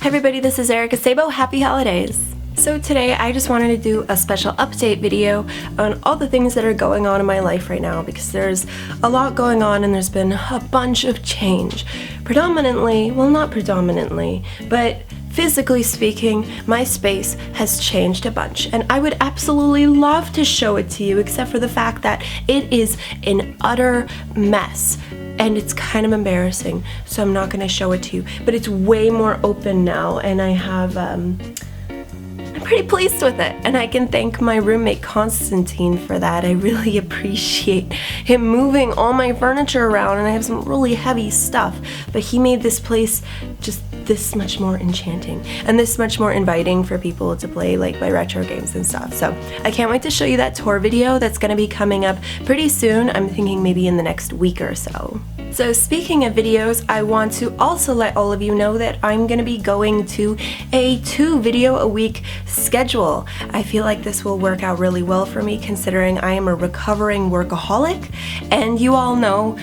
Hi everybody, this is Erika Szabo. Happy holidays! So today I just wanted to do a special update video on all the things that are going on in my life right now because there's a lot going on and there's been a bunch of change. Predominantly, well not predominantly, but physically speaking, my space has changed a bunch and I would absolutely love to show it to you except for the fact that it is an utter mess. And it's kind of embarrassing, so I'm not going to show it to you. But it's way more open now, and I'm pretty pleased with it. And I can thank my roommate Constantine for that. I really appreciate him moving all my furniture around, and I have some really heavy stuff. But he made this place just this much more enchanting and this much more inviting for people to play like my retro games and stuff. So I can't wait to show you that tour video that's going to be coming up pretty soon. I'm thinking maybe in the next week or so. So speaking of videos, I want to also let all of you know that I'm going to be going to a 2-video-a-week schedule. I feel like this will work out really well for me considering I am a recovering workaholic, and you all know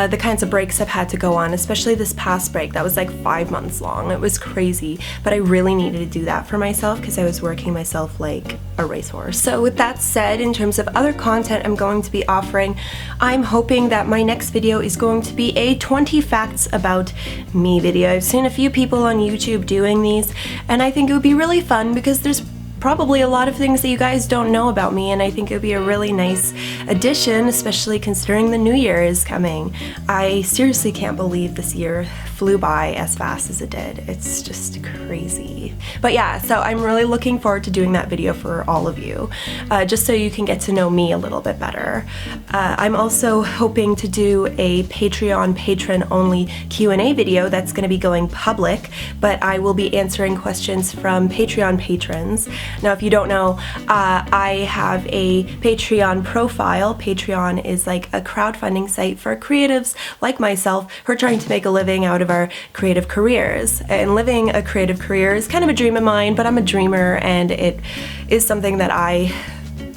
the kinds of breaks I've had to go on, especially this past break. That was like 5 months long. It was crazy, but I really needed to do that for myself because I was working myself like a racehorse. So with that said, in terms of other content I'm going to be offering, I'm hoping that my next video is going to be a 20 facts about me video. I've seen a few people on YouTube doing these, and I think it would be really fun because there's probably a lot of things that you guys don't know about me, and I think it would be a really nice addition, especially considering the new year is coming. I seriously can't believe this year flew by as fast as it did. It's just crazy. But yeah, so I'm really looking forward to doing that video for all of you, just so you can get to know me a little bit better. I'm also hoping to do a Patreon patron-only Q&A video that's going to be going public, but I will be answering questions from Patreon patrons. Now, if you don't know, I have a Patreon profile. Patreon is like a crowdfunding site for creatives like myself who are trying to make a living out of our creative careers. And living a creative career is kind of a dream of mine, but I'm a dreamer and it is something that I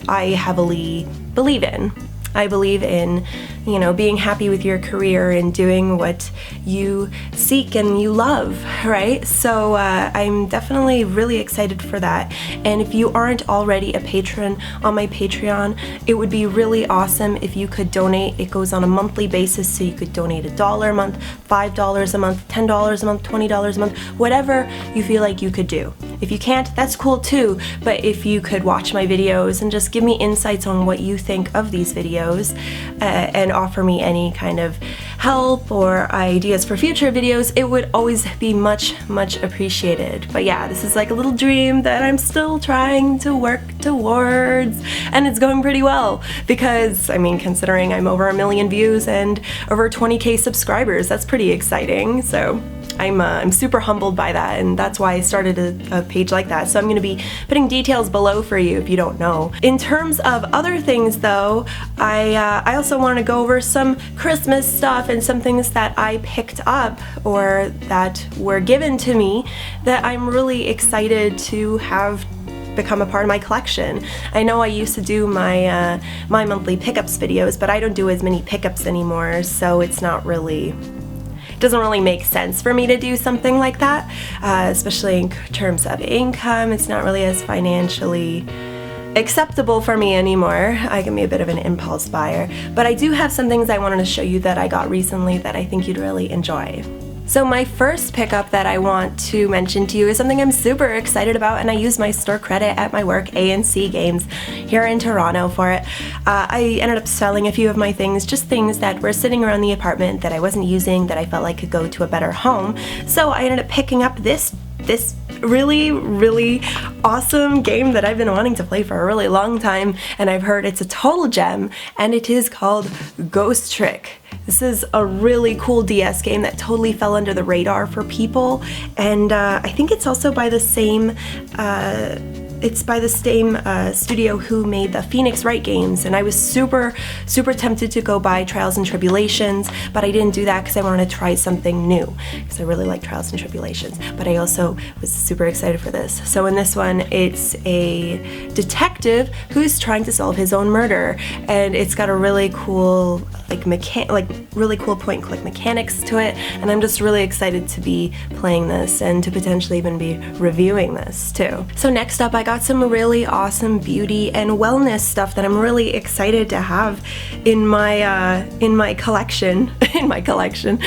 heavily believe in. I believe in, you know, being happy with your career and doing what you seek and you love, right? So I'm definitely really excited for that. And if you aren't already a patron on my Patreon, it would be really awesome if you could donate. It goes on a monthly basis, so you could donate $1 a month, $5 a month, $10 a month, $20 a month, whatever you feel like you could do. If you can't, that's cool too, but if you could watch my videos and just give me insights on what you think of these videos, and offer me any kind of help or ideas for future videos, it would always be much appreciated. But yeah, this is like a little dream that I'm still trying to work towards, and it's going pretty well because, I mean, considering I'm over 1 million views and over 20K subscribers, that's pretty exciting. So I'm super humbled by that, and that's why I started a page like that. So I'm going to be putting details below for you if you don't know. In terms of other things though, I also want to go over some Christmas stuff and some things that I picked up or that were given to me that I'm really excited to have become a part of my collection. I know I used to do my my monthly pickups videos, but I don't do as many pickups anymore, so it's not really, doesn't really make sense for me to do something like that, especially in terms of income. It's not really as financially acceptable for me anymore. I can be a bit of an impulse buyer, but I do have some things I wanted to show you that I got recently that I think you'd really enjoy. So my first pickup that I want to mention to you is something I'm super excited about, and I use my store credit at my work, A&C Games, here in Toronto for it. I ended up selling a few of my things, just things that were sitting around the apartment that I wasn't using, that I felt like could go to a better home. So I ended up picking up this really awesome game that I've been wanting to play for a really long time, and I've heard it's a total gem, and it is called Ghost Trick. This is a really cool DS game that totally fell under the radar for people, and I think it's also by the same it's by the same studio who made the Phoenix Wright games, and I was super tempted to go buy Trials and Tribulations, but I didn't do that because I wanted to try something new, because I really like Trials and Tribulations, but I also was super excited for this. So in this one, it's a detective who's trying to solve his own murder, and it's got a really cool really cool point and click mechanics to it, and I'm just really excited to be playing this and to potentially even be reviewing this too. So next up, I got some really awesome beauty and wellness stuff that I'm really excited to have in my collection in my collection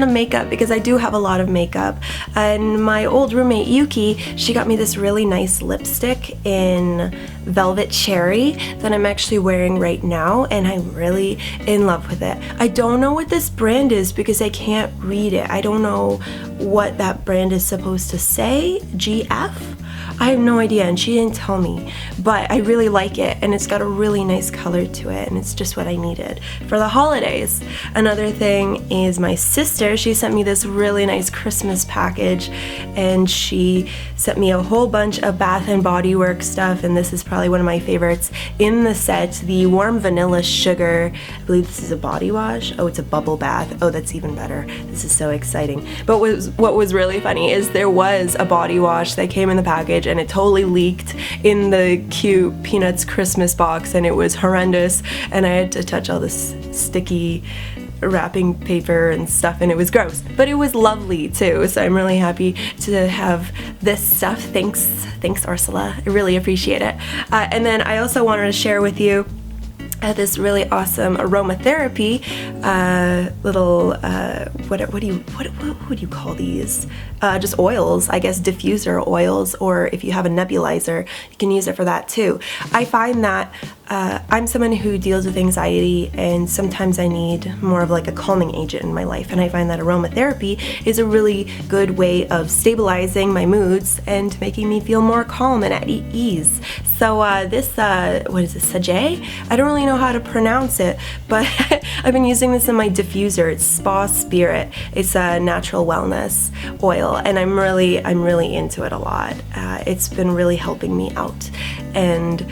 of makeup, because I do have a lot of makeup. And my old roommate Yuki, she got me this really nice lipstick in Velvet Cherry that I'm actually wearing right now, and I'm really in love with it. I don't know what this brand is because I can't read it. I don't know what that brand is supposed to say. GF? I have no idea, and she didn't tell me, but I really like it, and it's got a really nice color to it, and it's just what I needed for the holidays. Another thing is my sister, she sent me this really nice Christmas package, and she sent me a whole bunch of Bath and Body Works stuff, and this is probably one of my favorites in the set, the Warm Vanilla Sugar. I believe this is a body wash. Oh, it's a bubble bath. Oh, that's even better. This is so exciting. But what was really funny is there was a body wash that came in the package, and it totally leaked in the cute Peanuts Christmas box, and it was horrendous, and I had to touch all this sticky wrapping paper and stuff, and it was gross, but it was lovely too, so I'm really happy to have this stuff. Thanks Ursula, I really appreciate it. And then I also wanted to share with you this really awesome aromatherapy little what would you call these? Just oils, I guess, diffuser oils, or if you have a nebulizer, you can use it for that too. I find that I'm someone who deals with anxiety, and sometimes I need more of like a calming agent in my life, and I find that aromatherapy is a really good way of stabilizing my moods and making me feel more calm and at ease. So this, what is this, Sage? I don't really know how to pronounce it, but I've been using this in my diffuser. It's Spa Spirit. It's a natural wellness oil, and I'm really into it a lot. It's been really helping me out, and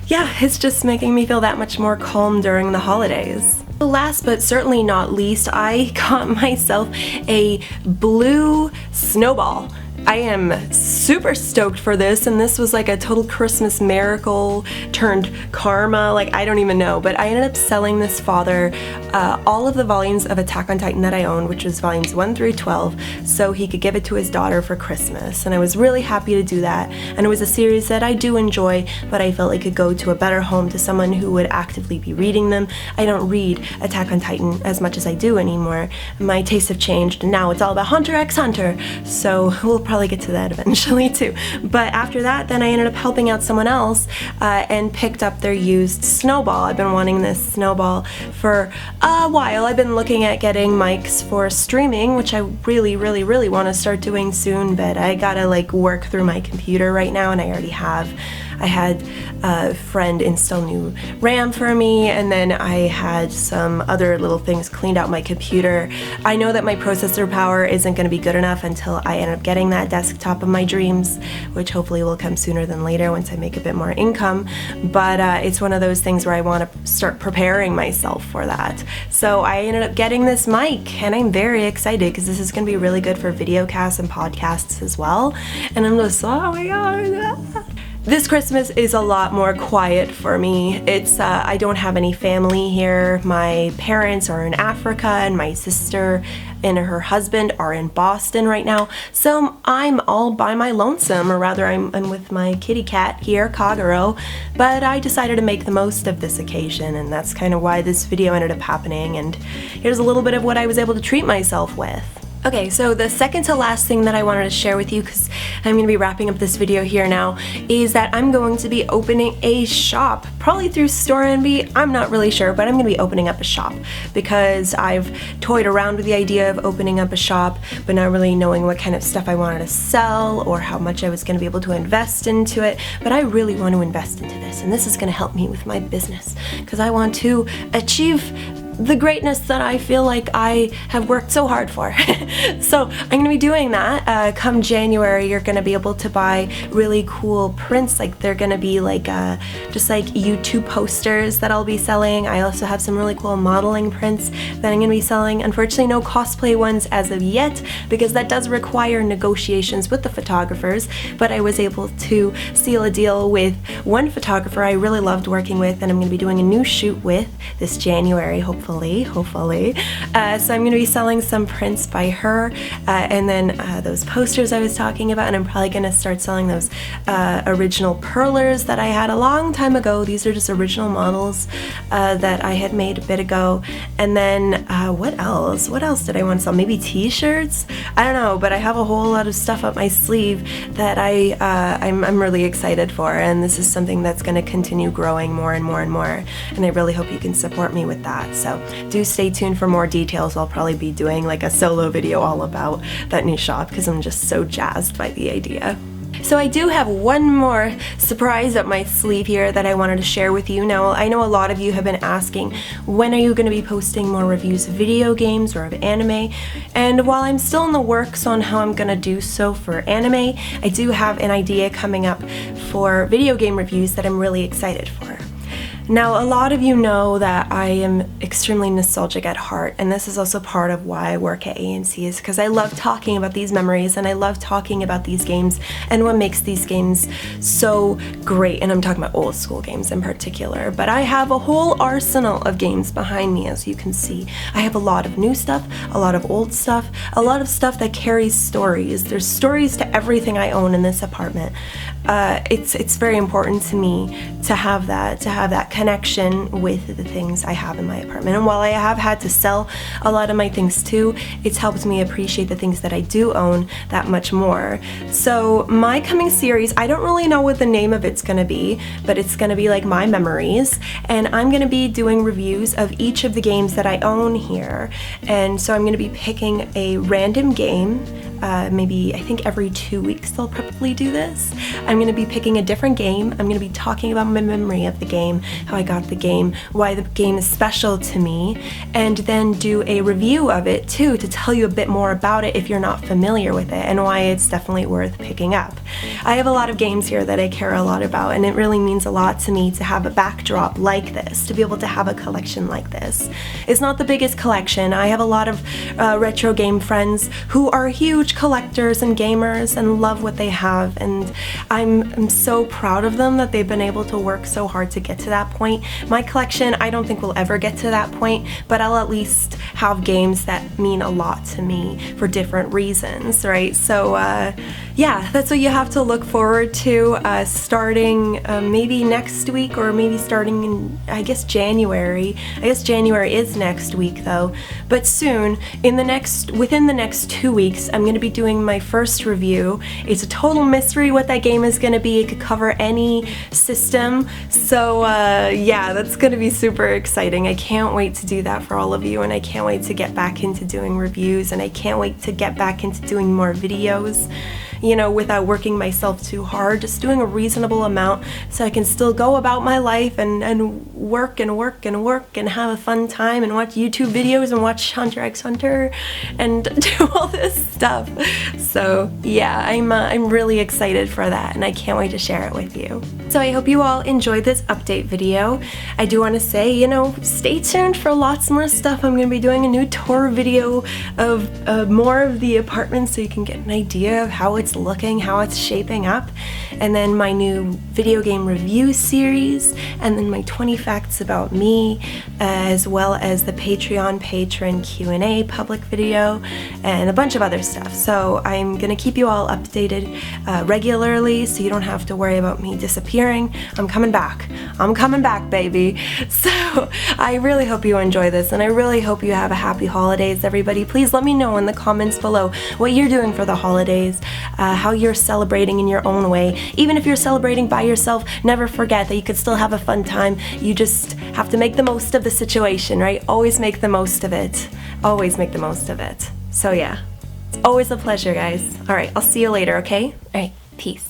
yeah, it's just making me feel that much more calm during the holidays. Last but certainly not least, I got myself a blue snowball. I am super stoked for this, and this was like a total Christmas miracle turned karma, like I don't even know, but I ended up selling this father all of the volumes of Attack on Titan that I owned, which was volumes 1 through 12, so he could give it to his daughter for Christmas, and I was really happy to do that. And it was a series that I do enjoy, but I felt it could go to a better home, to someone who would actively be reading them. I don't read Attack on Titan as much as I do anymore. My tastes have changed, and now it's all about Hunter x Hunter, so we'll probably get to that eventually too. But after that, then I ended up helping out someone else and picked up their used snowball. I've been wanting this snowball for a while. I've been looking at getting mics for streaming, which I really want to start doing soon, but I gotta like work through my computer right now, and I already have. I had a friend install new RAM for me, and then I had some other little things cleaned out my computer. I know that my processor power isn't going to be good enough until I end up getting that desktop of my dreams, which hopefully will come sooner than later once I make a bit more income, but it's one of those things where I want to start preparing myself for that. So I ended up getting this mic, and I'm very excited because this is going to be really good for video casts and podcasts as well, and I'm just, oh my god. This Christmas is a lot more quiet for me. It's, I don't have any family here. My parents are in Africa, and my sister and her husband are in Boston right now. So I'm all by my lonesome, or rather I'm with my kitty cat here, Kagero. But I decided to make the most of this occasion, and that's kind of why this video ended up happening. And here's a little bit of what I was able to treat myself with. Okay, so the second to last thing that I wanted to share with you, because I'm going to be wrapping up this video here now, is that I'm going to be opening a shop, probably through Store Envy. I'm not really sure, but I'm going to be opening up a shop because I've toyed around with the idea of opening up a shop, but not really knowing what kind of stuff I wanted to sell or how much I was going to be able to invest into it. But I really want to invest into this, and this is going to help me with my business because I want to achieve the greatness that I feel like I have worked so hard for. So I'm going to be doing that. Come January, you're going to be able to buy really cool prints. Like they're going to be like just like YouTube posters that I'll be selling. I also have some really cool modeling prints that I'm going to be selling. Unfortunately, no cosplay ones as of yet, because that does require negotiations with the photographers, but I was able to seal a deal with one photographer I really loved working with, and I'm going to be doing a new shoot with this January, hopefully. So I'm going to be selling some prints by her, and then those posters I was talking about, and I'm probably going to start selling those original perlers that I had a long time ago. These are just original models that I had made a bit ago. And then what else? What else did I want to sell? Maybe t-shirts? I don't know, but I have a whole lot of stuff up my sleeve that I'm really excited for, and this is something that's going to continue growing more and more and more, and I really hope you can support me with that. So do stay tuned for more details. I'll probably be doing like a solo video all about that new shop because I'm just so jazzed by the idea. So I do have one more surprise up my sleeve here that I wanted to share with you. Now, I know a lot of you have been asking, when are you going to be posting more reviews of video games or of anime? And while I'm still in the works on how I'm going to do so for anime, I do have an idea coming up for video game reviews that I'm really excited for. Now, a lot of you know that I am extremely nostalgic at heart, and this is also part of why I work at ANC, is because I love talking about these memories and I love talking about these games and what makes these games so great. And I'm talking about old school games in particular, but I have a whole arsenal of games behind me, as you can see. I have a lot of new stuff, a lot of old stuff, a lot of stuff that carries stories. There's stories to everything I own in this apartment. It's very important to me to have that connection with the things I have in my apartment. And while I have had to sell a lot of my things too, it's helped me appreciate the things that I do own that much more. So my coming series, I don't really know what the name of it's gonna be, but it's gonna be like my memories, and I'm gonna be doing reviews of each of the games that I own here. And so I'm gonna be picking a random game. Maybe I think every 2 weeks I'll probably do this. I'm going to be picking a different game. I'm going to be talking about my memory of the game, how I got the game, why the game is special to me, and then do a review of it too, to tell you a bit more about it if you're not familiar with it and why it's definitely worth picking up. I have a lot of games here that I care a lot about, and it really means a lot to me to have a backdrop like this, to be able to have a collection like this. It's not the biggest collection. I have a lot of retro game friends who are huge collectors and gamers and love what they have, and I'm so proud of them that they've been able to work so hard to get to that point. My collection, I don't think will ever get to that point, but I'll at least have games that mean a lot to me for different reasons, right? So yeah, that's what you have to look forward to starting maybe next week, or maybe starting in, I guess, January. I guess January is next week though, but soon, within the next 2 weeks, I'm going to be doing my first review. It's a total mystery what that game is going to be. It could cover any system, so yeah, that's going to be super exciting. I can't wait to do that for all of you, and I can't wait to get back into doing reviews, and I can't wait to get back into doing more videos, you know, without working myself too hard, just doing a reasonable amount so I can still go about my life and work and work and work and have a fun time and watch YouTube videos and watch Hunter x Hunter and do all this stuff. So yeah, I'm really excited for that, and I can't wait to share it with you. So I hope you all enjoyed this update video. I do want to say, you know, stay tuned for lots more stuff. I'm going to be doing a new tour video of more of the apartment so you can get an idea of how it's looking, how it's shaping up, and then my new video game review series, and then my 20 facts about me, as well as the Patreon patron Q&A public video, and a bunch of other stuff. So I'm gonna keep you all updated regularly, so you don't have to worry about me disappearing. I'm coming back. I'm coming back, baby. So I really hope you enjoy this, and I really hope you have a happy holidays, everybody. Please let me know in the comments below what you're doing for the holidays, how you're celebrating in your own way. Even if you're celebrating by yourself, never forget that you could still have a fun time. You just have to make the most of the situation, right? Always make the most of it. Always make the most of it. So yeah, it's always a pleasure, guys. All right, I'll see you later, okay? All right, peace.